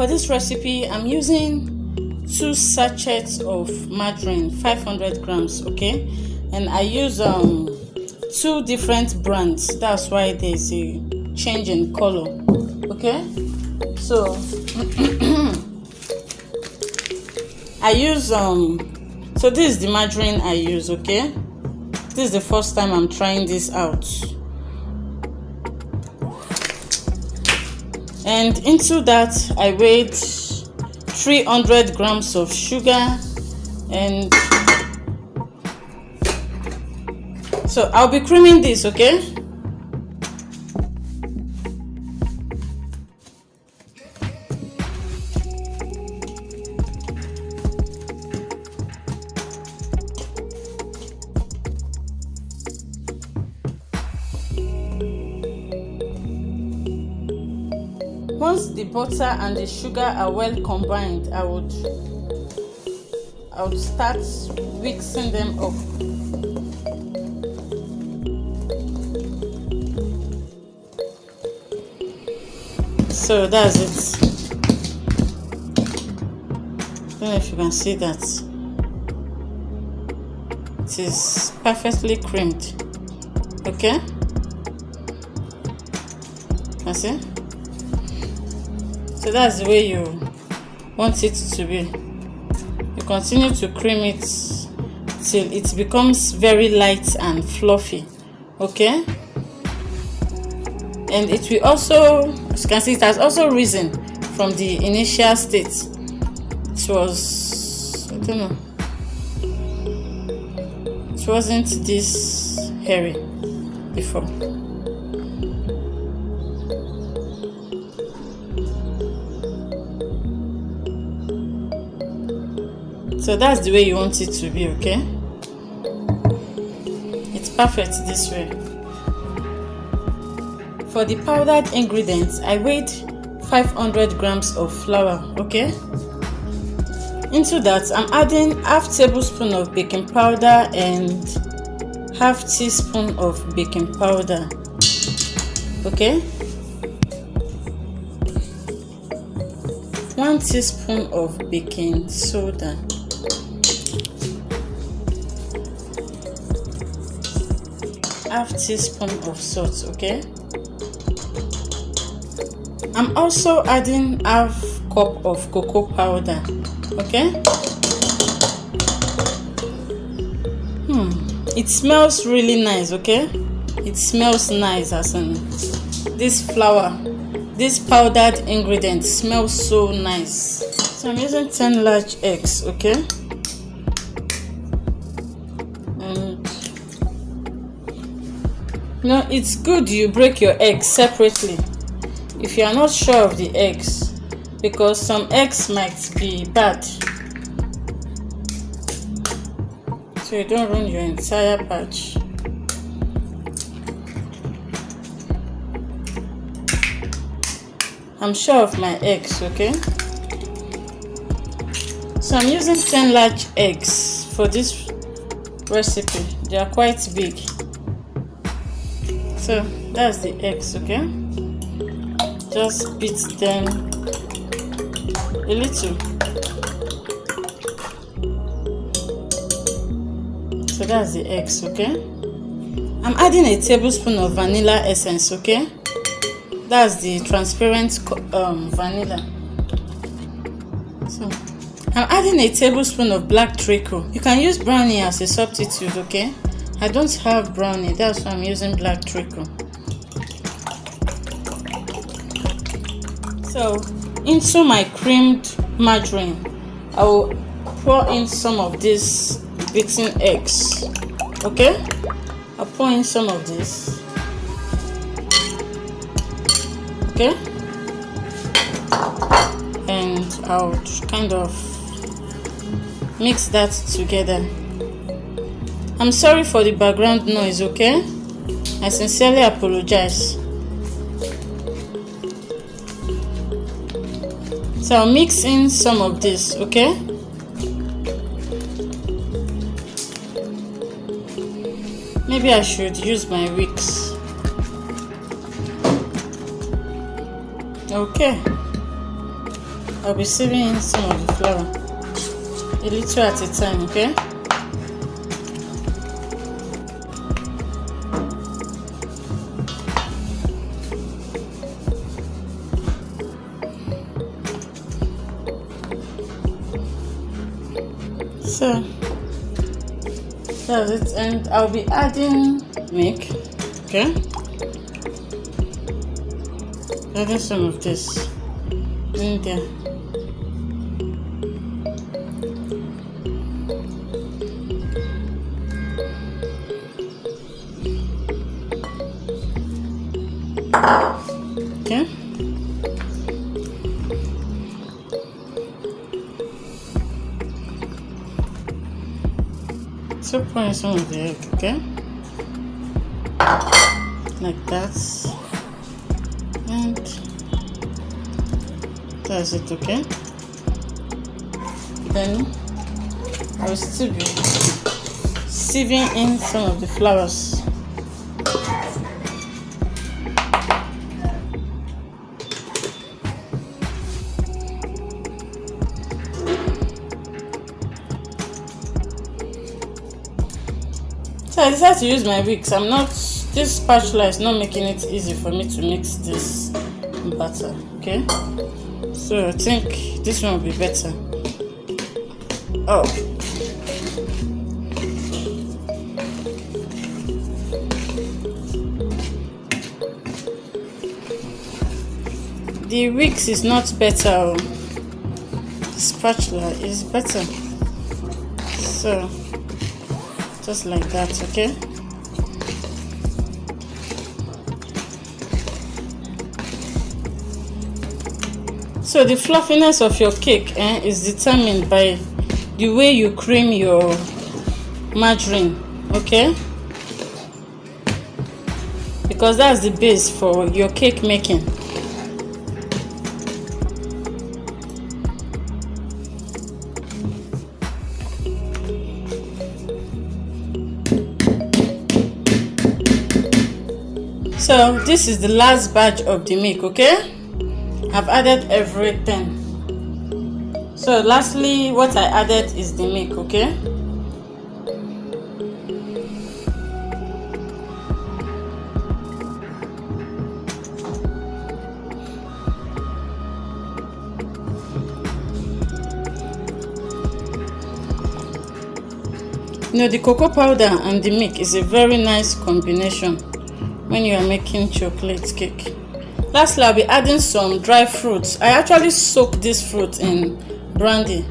For this recipe, I'm using 2 sachets of margarine, 500 grams, okay? And I use 2 different brands. That's why there's a change in color, okay? So I use so this is the margarine I use, okay? This is the first time I'm trying this out. And into that I weighed 300 grams of sugar, and so I'll be creaming this, okay? Once the butter and the sugar are well combined, I would start mixing them up. So that's it. I don't know if you can see that. It is perfectly creamed. Okay? Can see? So that's the way you want it to be. You continue to cream it till it becomes very light and fluffy, okay? And it will also, as you can see, it has also risen from the initial state. It was, I don't know, it wasn't this hairy before. So that's the way you want it to be, okay? It's perfect this way. For the powdered ingredients, I weighed 500 grams of flour, okay? Into that, I'm adding half tablespoon of baking powder and half teaspoon of baking powder, okay? 1 teaspoon of baking soda. Half teaspoon of salt, okay? I'm also adding half cup of cocoa powder, okay? It smells really nice, okay? It smells nice, as in this flour, this powdered ingredient smells so nice. So I'm using 10 large eggs, okay? You know, it's good you break your eggs separately if you are not sure of the eggs, because some eggs might be bad, so you don't ruin your entire batch. I'm sure of my eggs, okay? So I'm using 10 large eggs for this recipe. They are quite big. So that's the eggs, okay? Just beat them a little. So that's the eggs, okay? I'm adding a tablespoon of vanilla essence, okay? That's the transparent vanilla. So I'm adding a tablespoon of black treacle. You can use brownie as a substitute, okay? I don't have brownie, that's why I'm using black treacle. So into my creamed margarine, I will pour in some of these beaten eggs, okay? I'll pour in some of this, okay? And I'll kind of mix that together. I'm sorry for the background noise, okay? I sincerely apologize. So I'll mix in some of this, okay? Maybe I should use my wicks. Okay. I'll be sieving in some of the flour, a little at a time, okay? So that's it, and I'll be adding milk, okay? Adding some of this in there. Okay. So pour in some of the egg, okay? Like that. And that's it, okay? Then I will still be sieving in some of the flours. So I decided to use my wicks. This spatula is not making it easy for me to mix this batter, okay? So I think this one will be better. Oh. The wicks is not better. The spatula is better. So just like that, okay? So the fluffiness of your cake is determined by the way you cream your margarine, okay? Because that's the base for your cake making. So this is the last batch of the milk, okay? I've added everything. So lastly, what I added is the milk, okay? You know, the cocoa powder and the milk is a very nice combination when you are making chocolate cake. Lastly, I'll be adding some dry fruits. I actually soak this fruit in brandy.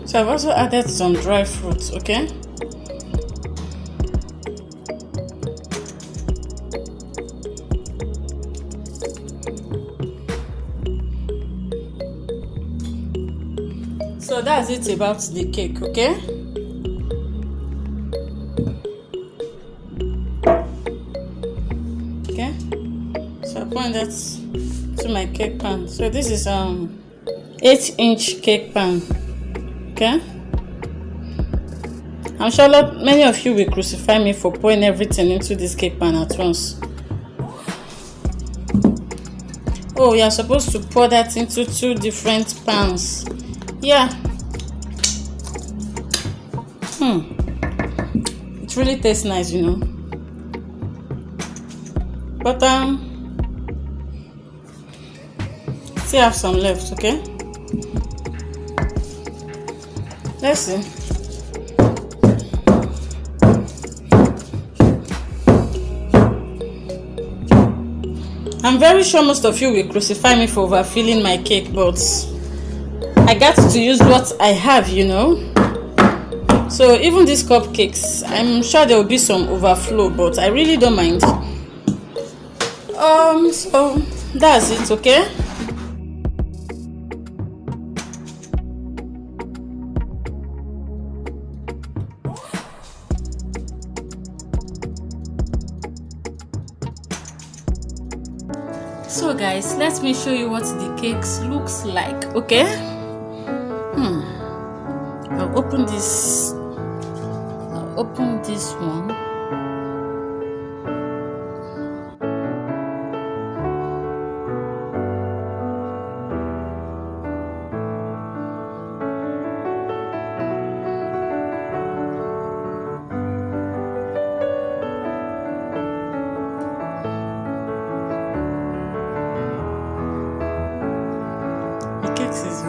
So I've also added some dry fruits, okay? So that's it about the cake, okay? Okay. So I point that to my cake pan. So this is 8-inch cake pan. Okay. I'm sure many of you will crucify me for pouring everything into this cake pan at once. Oh, you're supposed to pour that into 2 different pans. Yeah. It really tastes nice, you know. But still have some left, okay? Let's see. I'm very sure most of you will crucify me for overfilling my cake, but I got to use what I have, you know. So even these cupcakes, I'm sure there will be some overflow, but I really don't mind. So that's it, okay? So guys, let me show you what the cakes looks like, okay? I'll open this one.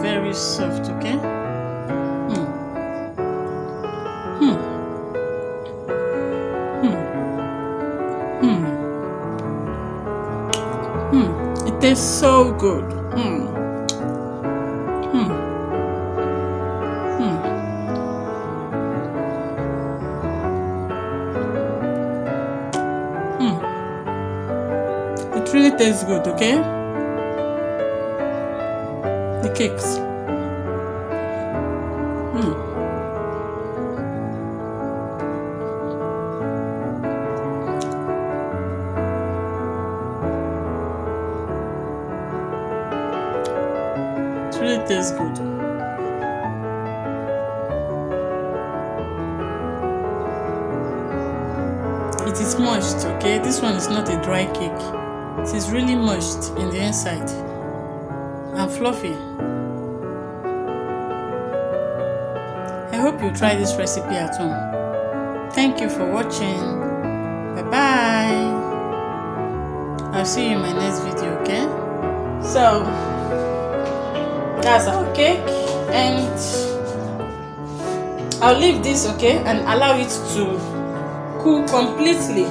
very soft, okay? It tastes so good. It really tastes good, okay? The cakes. It really tastes good. It is mushed, okay? This one is not a dry cake. It is really mushed in the inside and fluffy. I hope you try this recipe at home. Thank you for watching. Bye bye. I'll see you in my next video, okay? So that's our cake, and I'll leave this, okay, and allow it to cool completely.